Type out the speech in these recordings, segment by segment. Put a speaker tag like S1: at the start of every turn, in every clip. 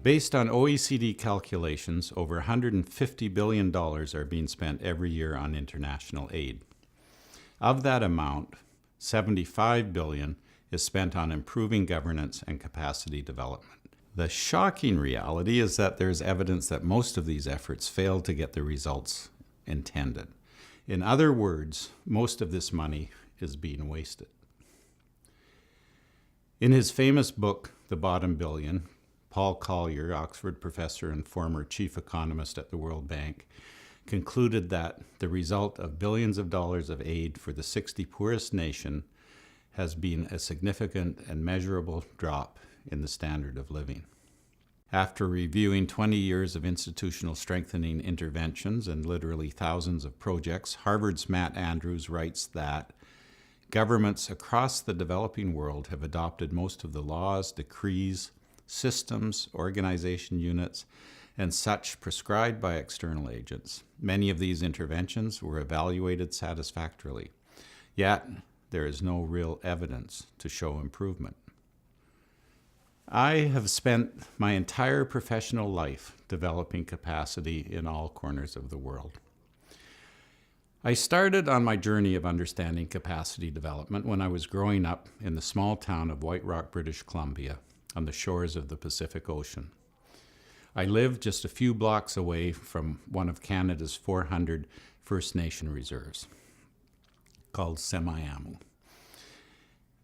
S1: Based on OECD calculations, over $150 billion are being spent every year on international aid. Of that amount, $75 billion is spent on improving governance and capacity development. The shocking reality is that there's evidence that most of these efforts fail to get the results intended. In other words, most of this money is being wasted. In his famous book, The Bottom Billion, Paul Collier, Oxford professor and former chief economist at the World Bank, concluded that the result of billions of dollars of aid for the 60 poorest nation has been a significant and measurable drop in the standard of living. After reviewing 20 years of institutional strengthening interventions and literally thousands of projects, Harvard's Matt Andrews writes that governments across the developing world have adopted most of the laws, decrees, systems, organization units, and such prescribed by external agents. Many of these interventions were evaluated satisfactorily, yet there is no real evidence to show improvement. I have spent my entire professional life developing capacity in all corners of the world. I started on my journey of understanding capacity development when I was growing up in the small town of White Rock, British Columbia, on the shores of the Pacific Ocean. I lived just a few blocks away from one of Canada's 400 First Nation reserves, called Semiahmoo.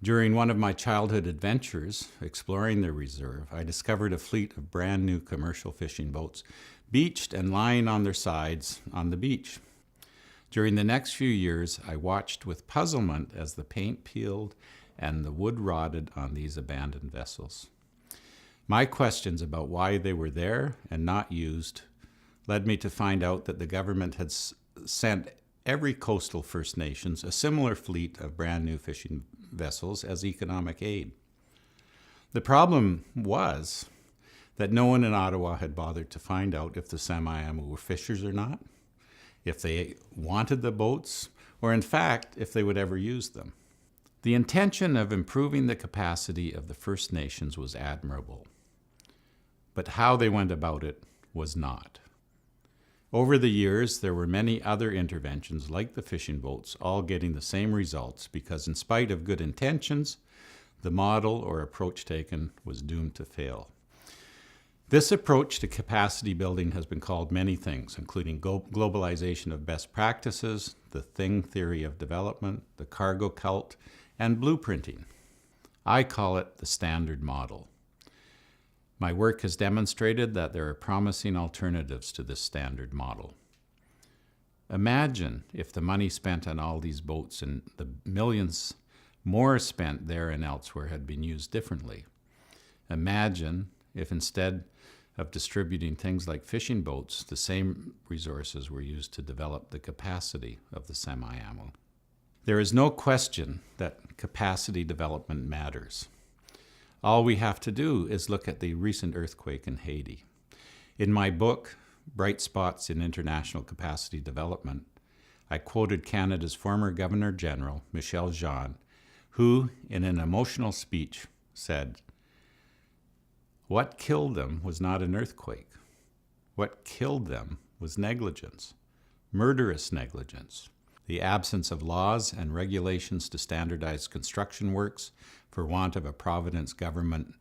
S1: During one of my childhood adventures exploring the reserve, I discovered a fleet of brand new commercial fishing boats beached and lying on their sides on the beach. During the next few years, I watched with puzzlement as the paint peeled and the wood rotted on these abandoned vessels. My questions about why they were there and not used led me to find out that the government had sent every coastal First Nations a similar fleet of brand new fishing vessels as economic aid. The problem was that no one in Ottawa had bothered to find out if the Semiahmoo were fishers or not, if they wanted the boats, or in fact, if they would ever use them. The intention of improving the capacity of the First Nations was admirable, but how they went about it was not. Over the years, there were many other interventions like the fishing boats, all getting the same results because in spite of good intentions, the model or approach taken was doomed to fail. This approach to capacity building has been called many things, including globalization of best practices, the thing theory of development, the cargo cult, and blueprinting. I call it the standard model. My work has demonstrated that there are promising alternatives to this standard model. Imagine if the money spent on all these boats and the millions more spent there and elsewhere had been used differently. Imagine if instead of distributing things like fishing boats, the same resources were used to develop the capacity of the Semiahmoo. There is no question that capacity development matters. All we have to do is look at the recent earthquake in Haiti. In my book, Bright Spots in International Capacity Development, I quoted Canada's former Governor General, Michel Jean, who, in an emotional speech, said, "What killed them was not an earthquake. What killed them was negligence, murderous negligence. The absence of laws and regulations to standardize construction works for want of a Providence government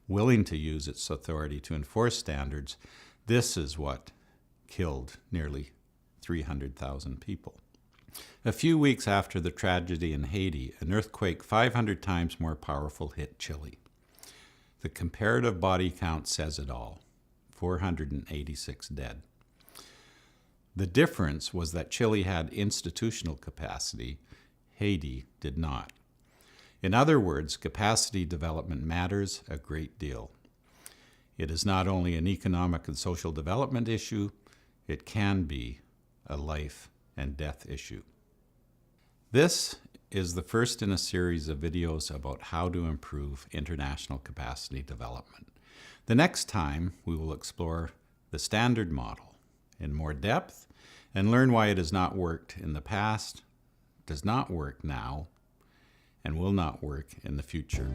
S1: willing to use its authority to enforce standards, this is what killed nearly 300,000 people." A few weeks after the tragedy in Haiti, an earthquake 500 times more powerful hit Chile. The comparative body count says it all, 486 dead. The difference was that Chile had institutional capacity, Haiti did not. In other words, capacity development matters a great deal. It is not only an economic and social development issue, it can be a life and death issue. This is the first in a series of videos about how to improve international capacity development. The next time, we will explore the standard model in more depth and learn why it has not worked in the past, does not work now, and will not work in the future.